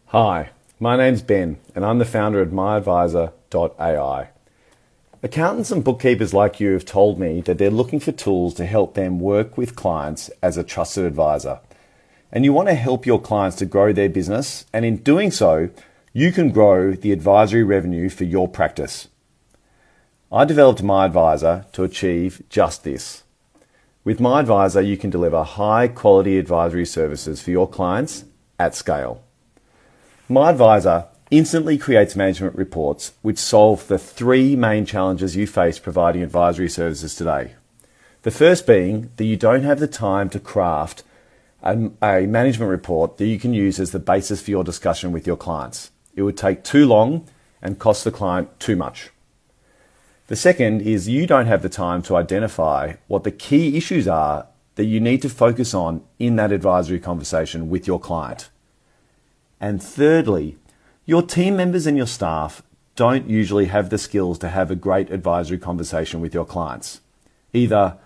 Hi, my name's Ben and I'm the founder of myadviser.ai. Accountants and bookkeepers like you have told me that they're looking for tools to help them work with clients as a trusted advisor. And you want to help your clients to grow their business, and in doing so, you can grow the advisory revenue for your practice. I developed myadviser to achieve just this. With myadviser, you can deliver high quality advisory services for your clients at scale. myadviser instantly creates management reports which solve the three main challenges you face providing advisory services today. The first being that you don't have the time to craft a management report that you can use as the basis for your discussion with your clients. It would take too long and cost the client too much. The second is you don't have the time to identify what the key issues are that you need to focus on in that advisory conversation with your client. And thirdly, your team members and your staff don't usually have the skills to have a great advisory conversation with your clients. Either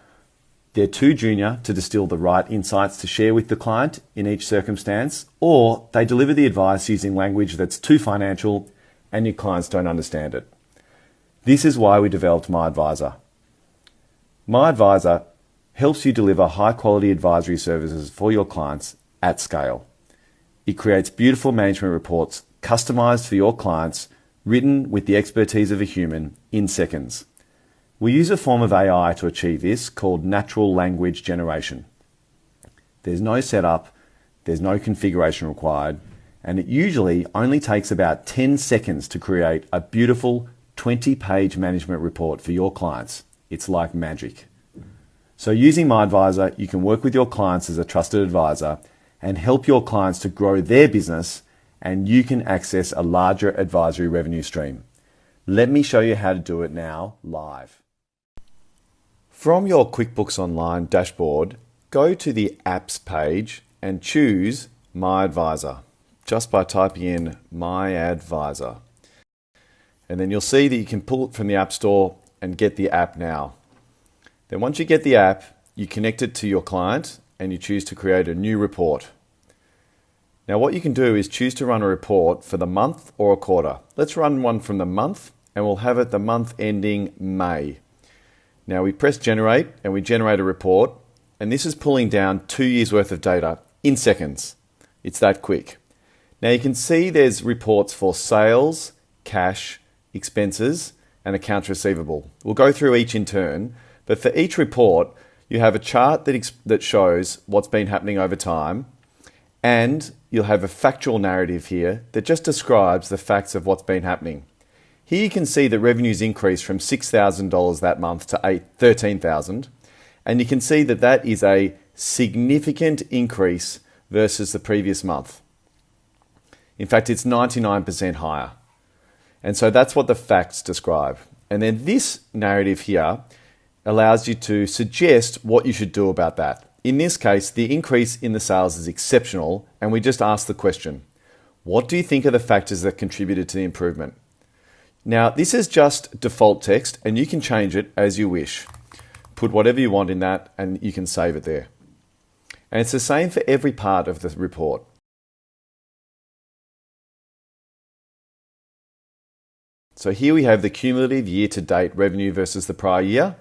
they're too junior to distill the right insights to share with the client in each circumstance, or they deliver the advice using language that's too financial and your clients don't understand it. This is why we developed myadviser. myadviser helps you deliver high quality advisory services for your clients at scale. It creates beautiful management reports customized for your clients, written with the expertise of a human in seconds. We use a form of AI to achieve this called natural language generation. There's no setup, there's no configuration required, and it usually only takes about 10 seconds to create a beautiful 20-page management report for your clients. It's like magic. So using myadviser, you can work with your clients as a trusted advisor and help your clients to grow their business, and you can access a larger advisory revenue stream. Let me show you how to do it now live. From your QuickBooks Online dashboard, go to the Apps page and choose myadviser just by typing in myadviser. And then you'll see that you can pull it from the App Store and get the app now. Then once you get the app, you connect it to your client and you choose to create a new report. Now what you can do is choose to run a report for the month or a quarter. Let's run one from the month and we'll have it the month ending May. Now we press generate and we generate a report, and this is pulling down 2 years worth of data in seconds. It's that quick. Now you can see there's reports for sales, cash, expenses and accounts receivable. We'll go through each in turn, but for each report you have a chart that shows what's been happening over time, and you'll have a factual narrative here that just describes the facts of what's been happening. Here you can see that revenues increased from $6,000 that month to $13,000, and you can see that that is a significant increase versus the previous month. In fact, it's 99% higher. And so that's what the facts describe. And then this narrative here allows you to suggest what you should do about that. In this case, the increase in the sales is exceptional, and we just ask the question, what do you think are the factors that contributed to the improvement? Now, this is just default text, and you can change it as you wish. Put whatever you want in that, and you can save it there. And it's the same for every part of the report. So here we have the cumulative year-to-date revenue versus the prior year,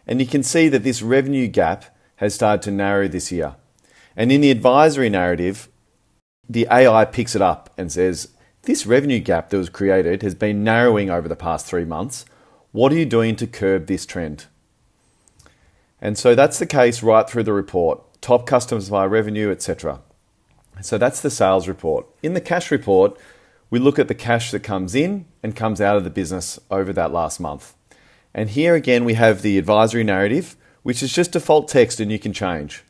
and you can see that this revenue gap has started to narrow this year. And in the advisory narrative, the AI picks it up and says, this revenue gap that was created has been narrowing over the past 3 months. What are you doing to curb this trend? And so that's the case right through the report. Top customers by revenue, etc. So that's the sales report. In the cash report, we look at the cash that comes in and comes out of the business over that last month. And here again, we have the advisory narrative, which is just default text and you can change.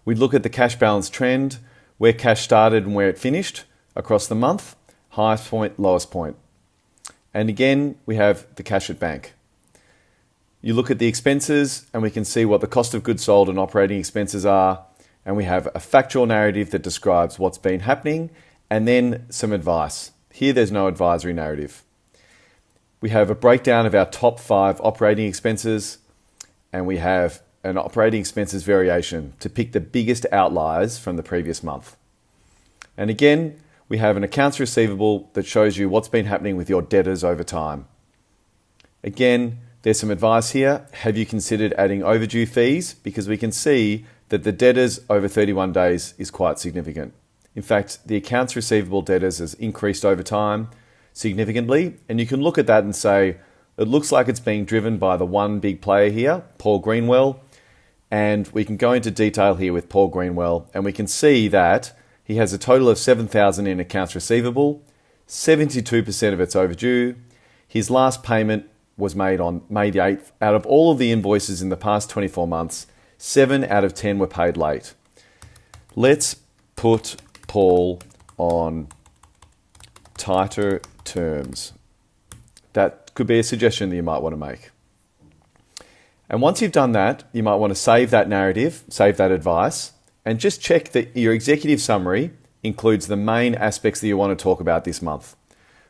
We look at the cash balance trend, where cash started and where it finished across the month, highest point, lowest point. And again, we have the cash at bank. You look at the expenses and we can see what the cost of goods sold and operating expenses are. And we have a factual narrative that describes what's been happening, and then some advice. Here there's no advisory narrative. We have a breakdown of our top 5 operating expenses, and we have an operating expenses variation to pick the biggest outliers from the previous month. And again, we have an accounts receivable that shows you what's been happening with your debtors over time. Again, there's some advice here. Have you considered adding overdue fees? Because we can see that the debtors over 31 days is quite significant. In fact, the accounts receivable debtors has increased over time significantly, and you can look at that and say, it looks like it's being driven by the one big player here, Paul Greenwell, and we can go into detail here with Paul Greenwell, and we can see that he has a total of $7,000 in accounts receivable, 72% of it's overdue. His last payment was made on May the 8th. Out of all of the invoices in the past 24 months, 7 out of 10 were paid late. Let's put Paul on tighter terms. That could be a suggestion that you might want to make. And once you've done that, you might want to save that narrative, save that advice, and just check that your executive summary includes the main aspects that you want to talk about this month.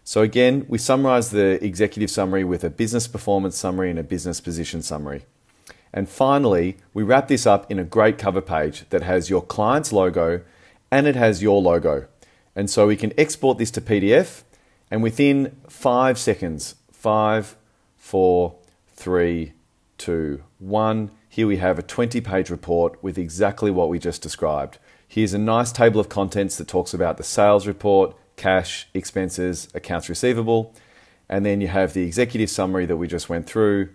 So again, we summarize the executive summary with a business performance summary and a business position summary. And finally, we wrap this up in a great cover page that has your client's logo and it has your logo. And so we can export this to PDF, and within 5 seconds, 5, 4, 3, 2, 1, here we have a 20-page report with exactly what we just described. Here's a nice table of contents that talks about the sales report, cash, expenses, accounts receivable, and then you have the executive summary that we just went through,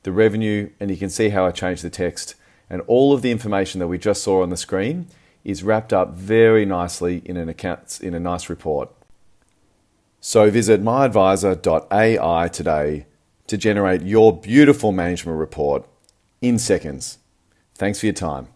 the revenue, and you can see how I changed the text, and all of the information that we just saw on the screen is wrapped up very nicely in a nice report. So visit myadviser.ai today to generate your beautiful management report in seconds. Thanks for your time.